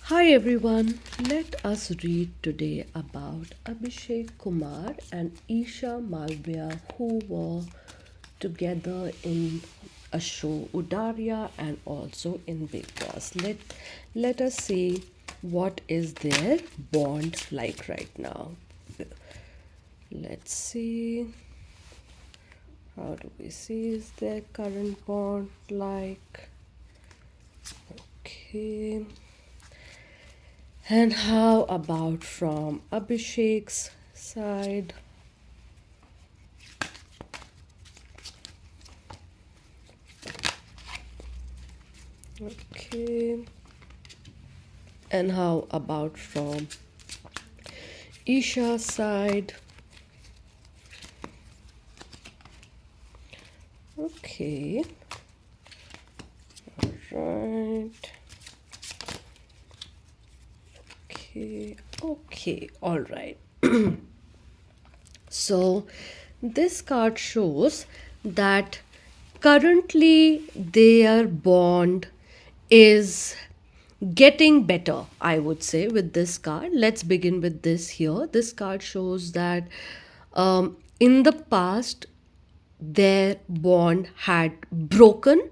Hi everyone, let us read today about Abhishek Kumar and Isha Malviya who were together in a show Udaria and also in Big Boss. Let us see what is their bond like right now. Let's see, how do we see is their current bond like. Okay. And how about from Abhishek's side? Okay. And how about from Isha's side? Okay. Right. Okay. Okay. All right. So, this card shows that currently their bond is getting better, I would say, with this card. Let's begin with this here. This card shows that in the past, their bond had broken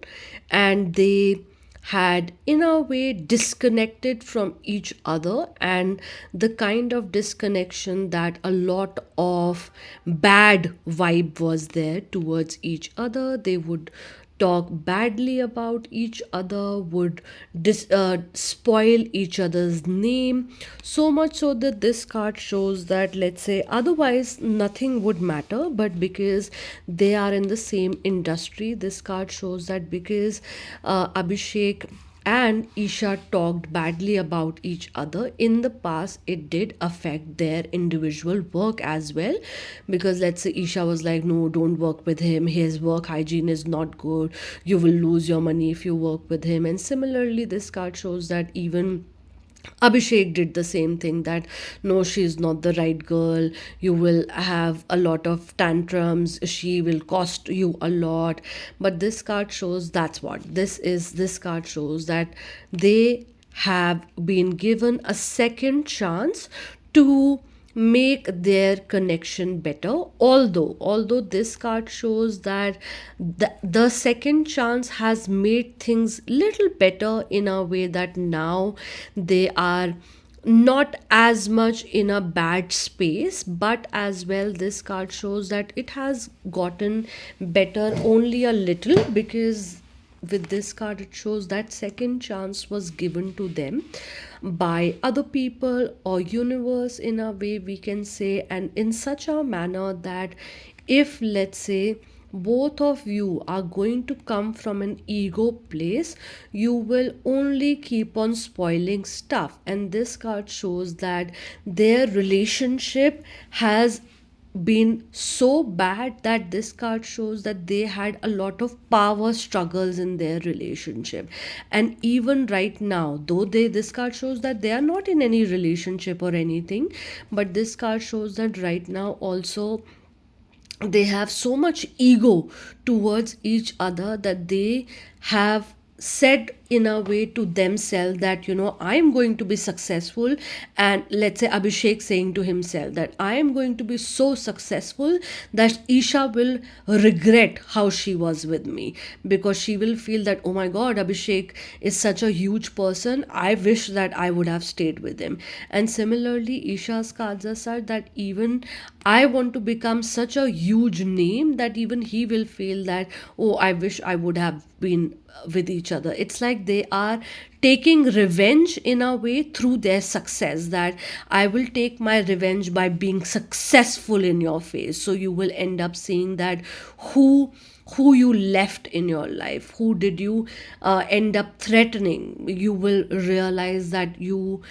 and they had in a way disconnected from each other, and the kind of disconnection that a lot of bad vibe was there towards each other. They would talk badly about each other, would spoil each other's name, so much so that this card shows that, let's say, otherwise nothing would matter, but because they are in the same industry, this card shows that because Abhishek and Isha talked badly about each other in the past, it did affect their individual work as well. Because let's say Isha was like, no, don't work with him, his work hygiene is not good, you will lose your money if you work with him. And similarly, this card shows that even Abhishek did the same thing, that no, she's not the right girl. You will have a lot of tantrums. She will cost you a lot. But this card shows that's what this is. This card shows that they have been given a second chance to make their connection better. Although this card shows that the second chance has made things little better in a way that now they are not as much in a bad space, but as well this card shows that it has gotten better only a little, because with this card it shows that second chance was given to them by other people or universe, in a way we can say, and in such a manner that if, let's say, both of you are going to come from an ego place, you will only keep on spoiling stuff. And this card shows that their relationship has been so bad that this card shows that they had a lot of power struggles in their relationship. And even right now, though this card shows that they are not in any relationship or anything, but this card shows that right now also they have so much ego towards each other that they have said in a way to themselves that, I am going to be successful. And let's say Abhishek saying to himself that I am going to be so successful that Isha will regret how she was with me, because she will feel that, oh my god, Abhishek is such a huge person, I wish that I would have stayed with him. And similarly, Isha's cards are such that even I want to become such a huge name that even he will feel that, oh, I wish I would have been with each other. It's like they are taking revenge in a way through their success, that I will take my revenge by being successful in your face. So you will end up seeing that who you left in your life, who did you end up threatening, you will realize that you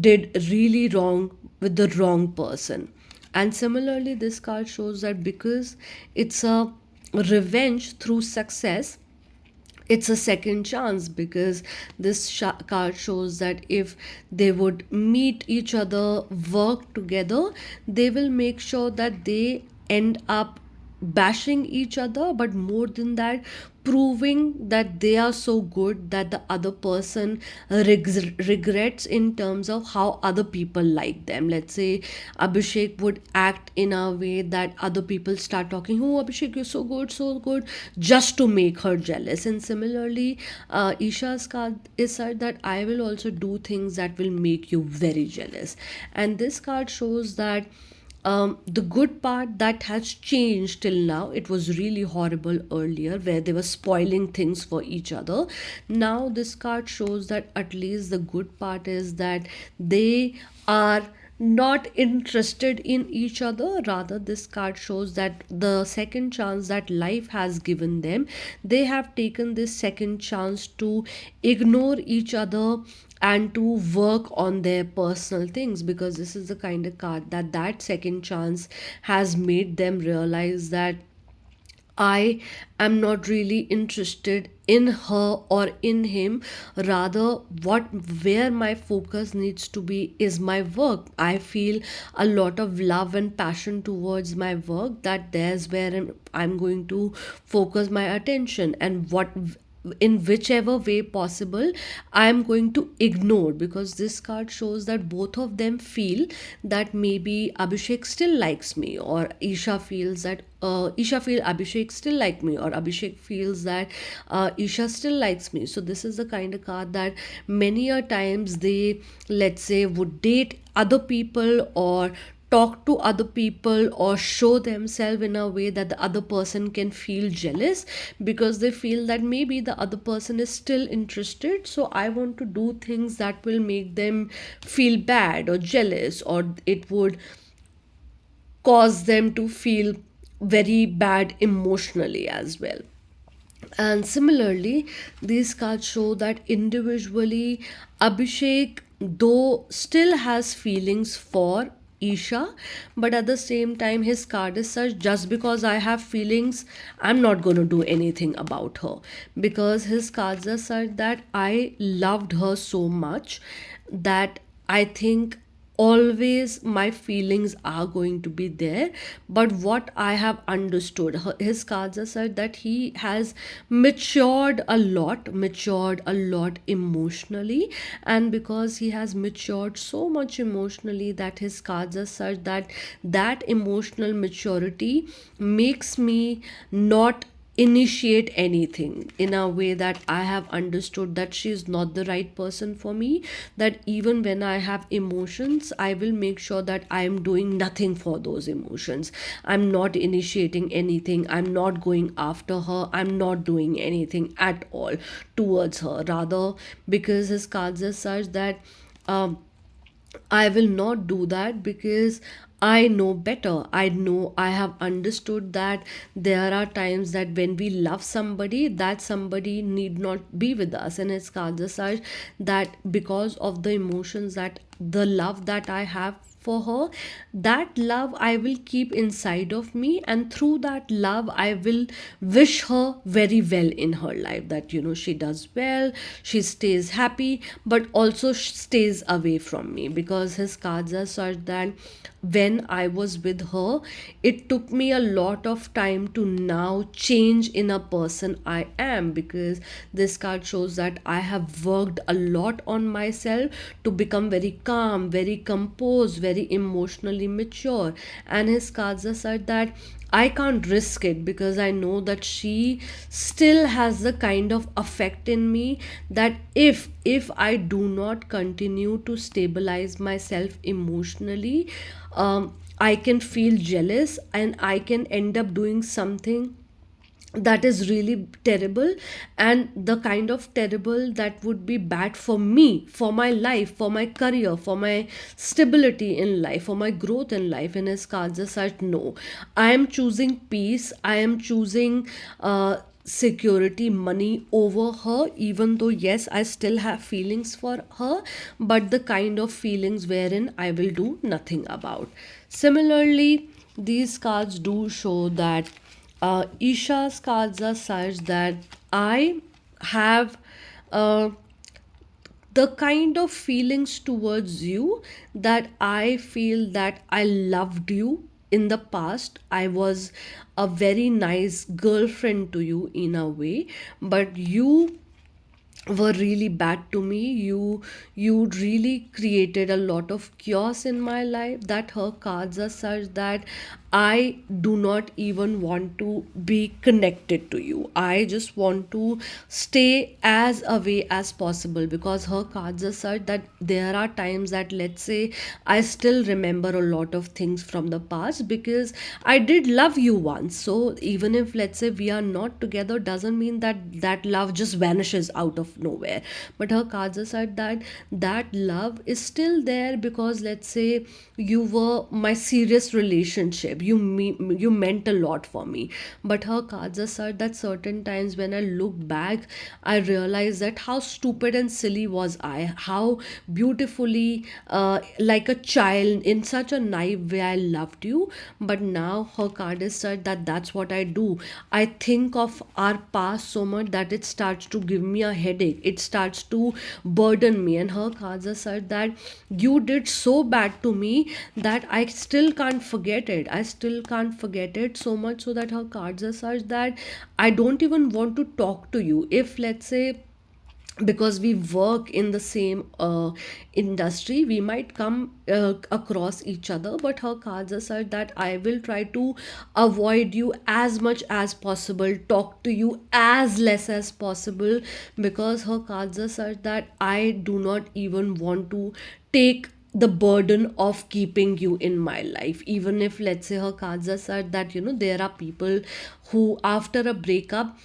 did really wrong with the wrong person. And similarly, this card shows that because it's a revenge through success, it's a second chance, because this card shows that if they would meet each other, work together, they will make sure that they end up bashing each other, but more than that, proving that they are so good that the other person regrets in terms of how other people like them. Let's say Abhishek would act in a way that other people start talking, oh, Abhishek, you're so good, just to make her jealous. And similarly, Isha's card is said that I will also do things that will make you very jealous. And this card shows that the good part that has changed till now, it was really horrible earlier where they were spoiling things for each other. Now this card shows that at least the good part is that they are not interested in each other. Rather, this card shows that the second chance that life has given them, they have taken this second chance to ignore each other and to work on their personal things, because this is the kind of card that that second chance has made them realize that I am not really interested in her or in him. Rather, what where my focus needs to be is my work. I feel a lot of love and passion towards my work, that there's where I'm going to focus my attention, and what in whichever way possible I'm going to ignore, because this card shows that both of them feel that maybe Abhishek still likes me, or Isha feels that Isha feel Abhishek still like me, or Abhishek feels that Isha still likes me. So this is the kind of card that many a times they, let's say, would date other people or talk to other people or show themselves in a way that the other person can feel jealous, because they feel that maybe the other person is still interested, so I want to do things that will make them feel bad or jealous, or it would cause them to feel very bad emotionally as well. And similarly, these cards show that individually, Abhishek, though, still has feelings for Isha, but at the same time, his card is such, just because I have feelings, I'm not going to do anything about her. Because his cards are such that I loved her so much that I think always my feelings are going to be there. But what I have understood, his cards are said that he has matured a lot emotionally. And because he has matured so much emotionally, that his cards are such that that emotional maturity makes me not initiate anything, in a way that I have understood that she is not the right person for me. That even when I have emotions, I will make sure that I am doing nothing for those emotions. I'm not initiating anything. I'm not going after her. I'm not doing anything at all towards her. Rather, because his cards are such that um, I will not do that, because I know better. I know, I have understood that there are times that when we love somebody, that somebody need not be with us. And it's such that because of the emotions, that the love that I have for her, that love I will keep inside of me, and through that love I will wish her very well in her life, that she does well, she stays happy, but also stays away from me. Because his cards are such that when I was with her, it took me a lot of time to now change in a person I am, because this card shows that I have worked a lot on myself to become very calm, very composed, very emotionally mature. And his cards are such that I can't risk it, because I know that she still has the kind of affect in me, that if I do not continue to stabilize myself emotionally, I can feel jealous, and I can end up doing something that is really terrible, and the kind of terrible that would be bad for me, for my life, for my career, for my stability in life, for my growth in life. And his cards are such, no, I am choosing peace, I am choosing security, money over her, even though yes, I still have feelings for her, but the kind of feelings wherein I will do nothing about. Similarly, these cards do show that Isha's cards are such that I have uh, the kind of feelings towards you, that I feel that I loved you in the past I was a very nice girlfriend to you in a way, but you were really bad to me. You really created a lot of chaos in my life. That her cards are such that I do not even want to be connected to you. I just want to stay as away as possible, because her cards are such that there are times that, let's say, I still remember a lot of things from the past because I did love you once. So even if, let's say, we are not together, doesn't mean that that love just vanishes out of nowhere. But her cards are said that that love is still there, because, let's say, you were my serious relationship. You meant a lot for me. But her cards are said that certain times when I look back, I realize that how stupid and silly was I, how beautifully, like a child in such a naive way, I loved you. But now her card is said that that's what I do. I think of our past so much that it starts to give me a headache. It starts to burden me. And her cards are said that you did so bad to me that I still can't forget it. I still can't forget it, so much so that her cards are such that I don't even want to talk to you. If, let's say, because we work in the same industry, we might come across each other, but her cards are such that I will try to avoid you as much as possible, talk to you as less as possible, because her cards are such that I do not even want to take the burden of keeping you in my life. Even if, let's say, her cards are such that, there are people who, after a breakup,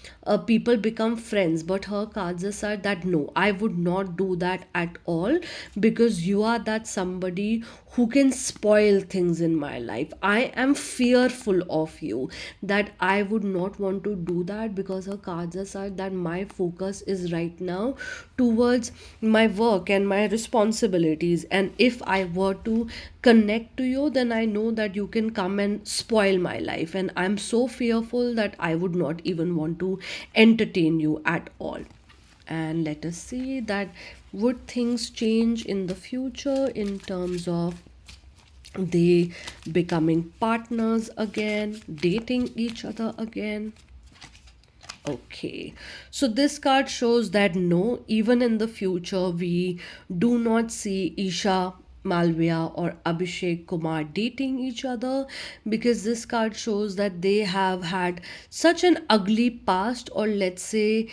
people become friends. But her cards are such that no, I would not do that at all, because you are that somebody who can spoil things in my life. I am fearful of you, that I would not want to do that, because her cards are such that my focus is right now towards my work and my responsibilities. And if I were to connect to you, then I know that you can come and spoil my life. And I'm so fearful that I would not even want to entertain you at all. And let us see that would things change in the future in terms of they becoming partners again, dating each other again. Okay, so this card shows that no, even in the future, we do not see Isha, Malviya, or Abhishek, Kumar dating each other, because this card shows that they have had such an ugly past, or, let's say,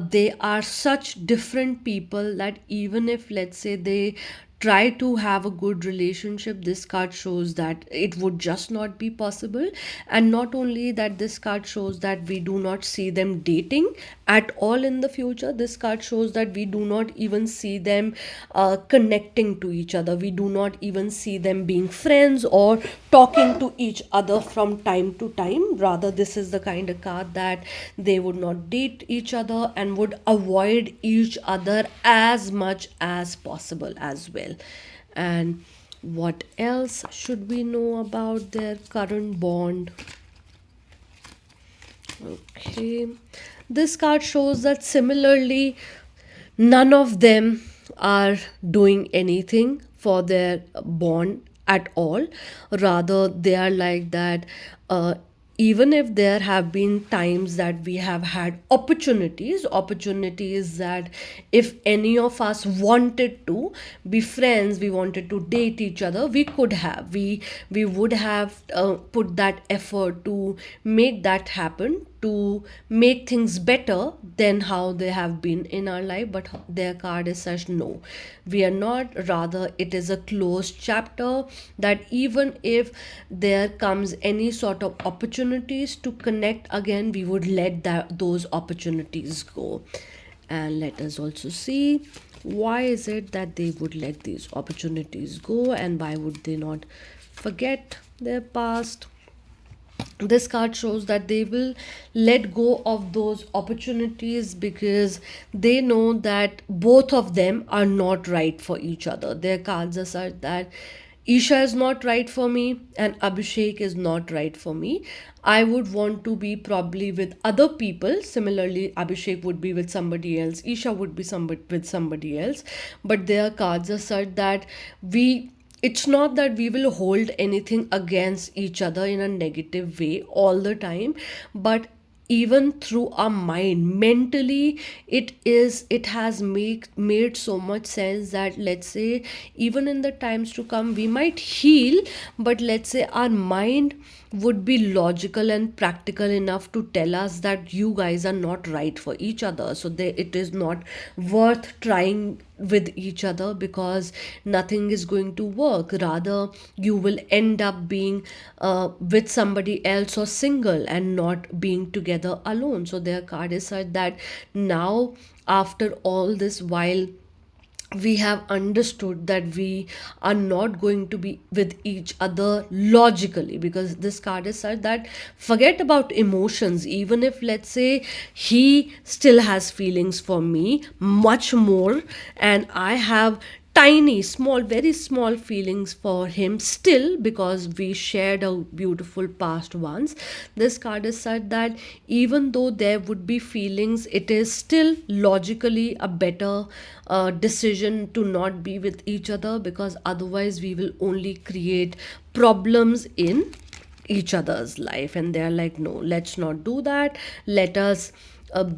they are such different people that even if, let's say, they try to have a good relationship, this card shows that it would just not be possible. And not only that, this card shows that we do not see them dating at all in the future. This card shows that we do not even see them connecting to each other. We do not even see them being friends or talking to each other from time to time. Rather, this is the kind of card that they would not date each other and would avoid each other as much as possible as well. And what else should we know about their current bond? Okay, this card shows that similarly, none of them are doing anything for their bond at all. Rather, they are like that. Even if there have been times that we have had opportunities that if any of us wanted to be friends, we wanted to date each other, we could have, we would have put that effort to make that happen, to make things better than how they have been in our life. But their card is such no, we are not. Rather, it is a closed chapter, that even if there comes any sort of opportunities to connect again, we would let those opportunities go. And let us also see why is it that they would let these opportunities go, and why would they not forget their past. This card shows that they will let go of those opportunities because they know that both of them are not right for each other. Their cards are such that Isha is not right for me and Abhishek is not right for me. I would want to be probably with other people. Similarly, Abhishek would be with somebody else, Isha would be somebody with somebody else. But their cards are such that we it's not that we will hold anything against each other in a negative way all the time, but even through our mind mentally, it has made so much sense that, let's say, even in the times to come we might heal, but let's say our mind would be logical and practical enough to tell us that you guys are not right for each other, so it is not worth trying with each other, because nothing is going to work. Rather, you will end up being with somebody else or single and not being together alone. So their card is such that now, after all this while, we have understood that we are not going to be with each other logically, because this card is such that forget about emotions. Even if, let's say, he still has feelings for me much more, and I have tiny, small, very small feelings for him still, because we shared a beautiful past once. This card is such that even though there would be feelings, it is still logically a better decision to not be with each other, because otherwise we will only create problems in each other's life. And they're like, no, let's not do that. Let us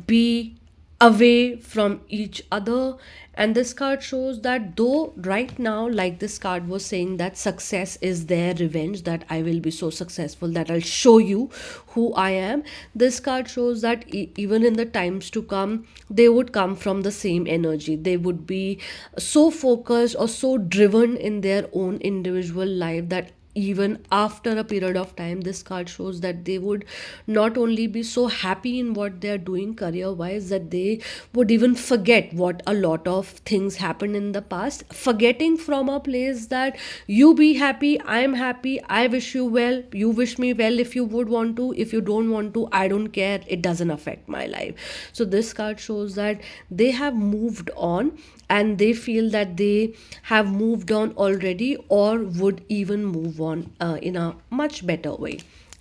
be away from each other. And this card shows that, though right now, like this card was saying, that success is their revenge, that I will be so successful that I'll show you who I am. This card shows that even in the times to come, they would come from the same energy. They would be so focused or so driven in their own individual life that even after a period of time, this card shows that they would not only be so happy in what they are doing career wise, that they would even forget what a lot of things happened in the past, forgetting from a place that you be happy, I am happy, I wish you well, you wish me well if you would want to, if you don't want to, I don't care, it doesn't affect my life. So this card shows that they have moved on, and they feel that they have moved on already, or would even move on in a much better way.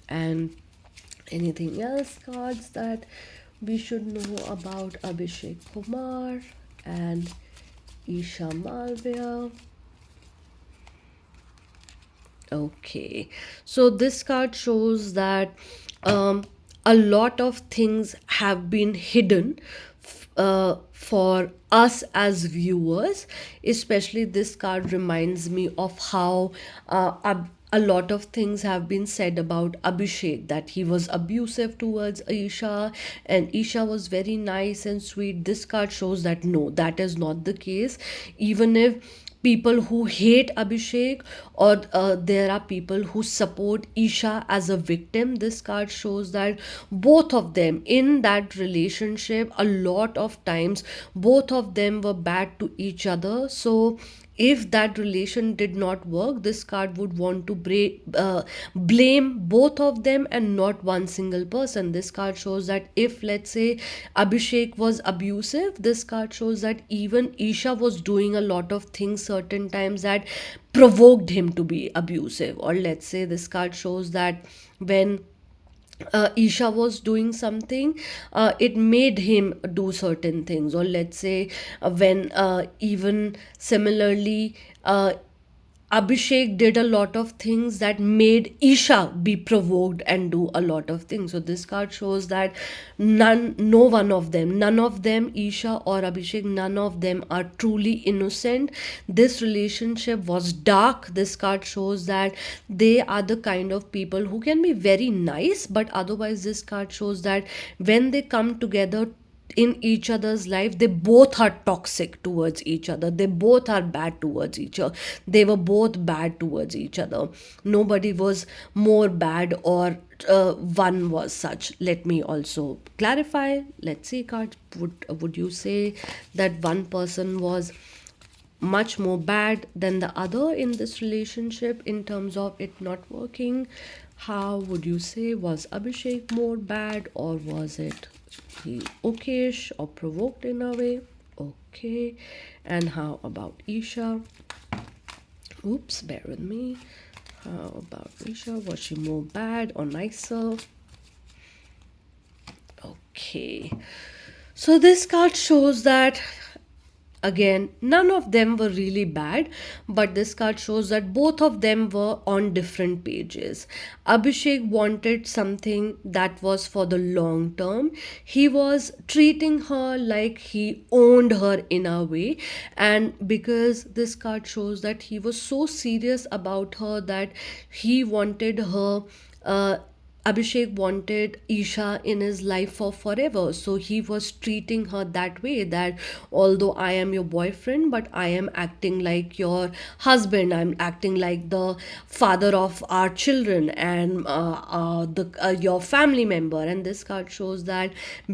And anything else cards that we should know about Abhishek Kumar and Isha Malviya? Okay, so this card shows that a lot of things have been hidden for us as viewers. Especially, this card reminds me of how a lot of things have been said about Abhishek, that he was abusive towards Isha, and Isha was very nice and sweet. This card shows that no, that is not the case. Even if people who hate Abhishek, or there are people who support Isha as a victim, this card shows that both of them in that relationship, a lot of times, both of them were bad to each other. So if that relation did not work, this card would want to blame both of them and not one single person. This card shows that if, let's say, Abhishek was abusive, this card shows that even Isha was doing a lot of things certain times that provoked him to be abusive. Or let's say, this card shows that when Isha was doing something, it made him do certain things. Or let's say, when even similarly, Abhishek did a lot of things that made Isha be provoked and do a lot of things. So this card shows that no one of them, none of them, Isha or Abhishek, none of them are truly innocent. This relationship was dark. This card shows that they are the kind of people who can be very nice, but otherwise, this card shows that when they come together in each other's life, they both are toxic towards each other, they both are bad towards each other, they were both bad towards each other. Nobody was more bad, or one was such. Let me also clarify. Let's see, cards, would you say that one person was much more bad than the other in this relationship in terms of it not working? How would you say, was Abhishek more bad, or was it he okayish or provoked in a way? Okay. And how about Isha? Oops, bear with me. How about Isha? Was she more bad or nicer? Okay. So this card shows that again, none of them were really bad, but this card shows that both of them were on different pages. Abhishek wanted something that was for the long term. He was treating her like he owned her in a way, and because this card shows that he was so serious about her that he wanted her. Abhishek wanted Isha in his life for forever. So he was treating her that way, that although I am your boyfriend, but I am acting like your husband. I'm acting like the father of our children and your family member. And this card shows that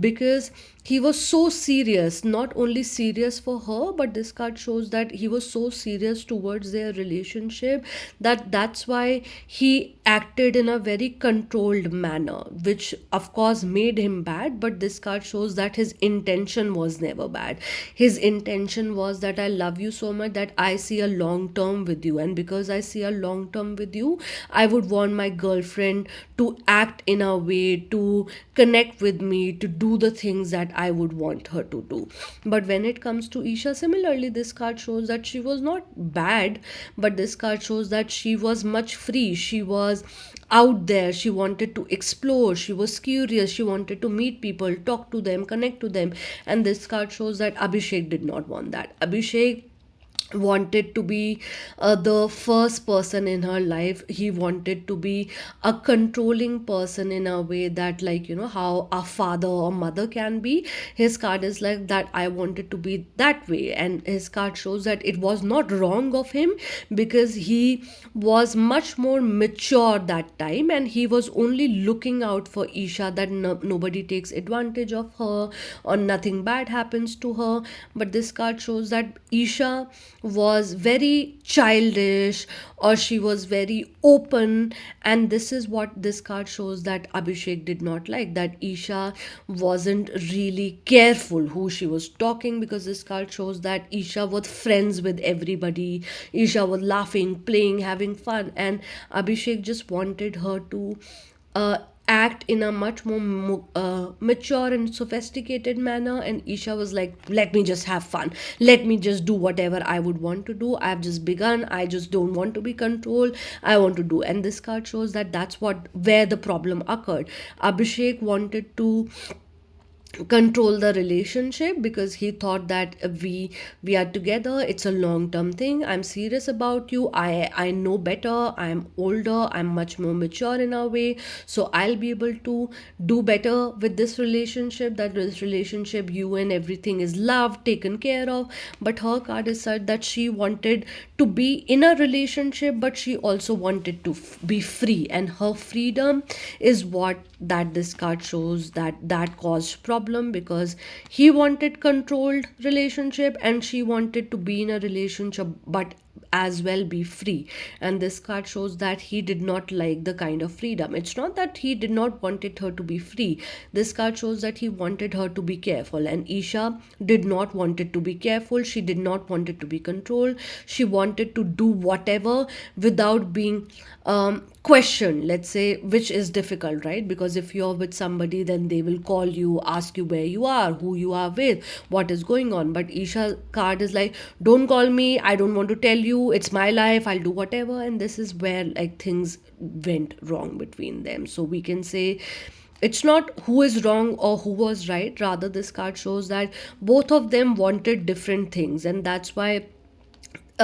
because he was so serious, not only serious for her, but this card shows that he was so serious towards their relationship that that's why he acted in a very controlled manner, which of course made him bad. But this card shows that his intention was never bad. His intention was that I love you so much that I see a long term with you, and because I see a long term with you, I would want my girlfriend to act in a way to connect with me, to do the things that I would want her to do. But when it comes to Isha, similarly, this card shows that she was not bad, but this card shows that she was much free. She was out there. She wanted to explore. She was curious. She wanted to meet people, talk to them, connect to them. And this card shows that Abhishek did not want that. Abhishek wanted to be the first person in her life. He wanted to be a controlling person in a way that, like, how a father or mother can be. His card is like that, I wanted to be that way. And his card shows that it was not wrong of him, because he was much more mature that time, and he was only looking out for Isha, that nobody takes advantage of her or nothing bad happens to her. But this card shows that Isha was very childish, or she was very open, and this is what this card shows that Abhishek did not like, that Isha wasn't really careful who she was talking, because this card shows that Isha was friends with everybody. Isha was laughing, playing, having fun, and Abhishek just wanted her to act in a much more mature and sophisticated manner. And Isha was like, let me just have fun, let me just do whatever I would want to do. I've just begun, I just don't want to be controlled, I want to do. And this card shows that that's what where the problem occurred. Abhishek wanted to control the relationship because he thought that we are together, it's a long term thing, I'm serious about you, I know better, I'm older, I'm much more mature in a way, so I'll be able to do better with this relationship, that this relationship, you and everything is loved, taken care of. But her card is said that she wanted to be in a relationship, but she also wanted to be free, and her freedom is what that this card shows that caused problem, because he wanted controlled relationship and she wanted to be in a relationship but as well be free. And this card shows that he did not like the kind of freedom. It's not that he did not wanted her to be free. This card shows that he wanted her to be careful, and Isha did not wanted to be careful. She did not wanted to be controlled. She wanted to do whatever without being questioned, let's say, which is difficult, right? Because if you're with somebody, then they will call you, ask you where you are, who you are with, what is going on. But Isha card is like, don't call me, I don't want to tell you, it's my life, I'll do whatever. And this is where like things went wrong between them. So we can say it's not who is wrong or who was right, rather this card shows that both of them wanted different things, and that's why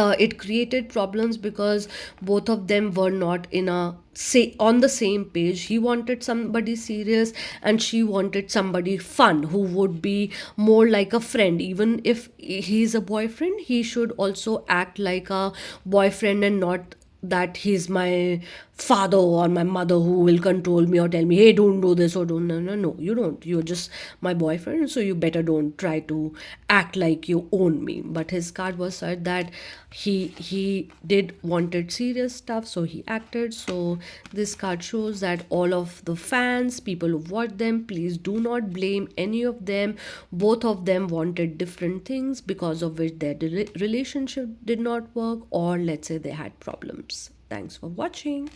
it created problems, because both of them were not in a say on the same page. He wanted somebody serious and she wanted somebody fun who would be more like a friend. Even if he's a boyfriend, he should also act like a boyfriend and not that he's my father or my mother who will control me or tell me, hey, don't do this or don't. No, no, no, you don't, you're just my boyfriend, so you better don't try to act like you own me. But his card was said that he did wanted serious stuff, so he acted. So this card shows that all of the fans, people who watch them, please do not blame any of them. Both of them wanted different things, because of which their relationship did not work, or let's say they had problems. Thanks for watching.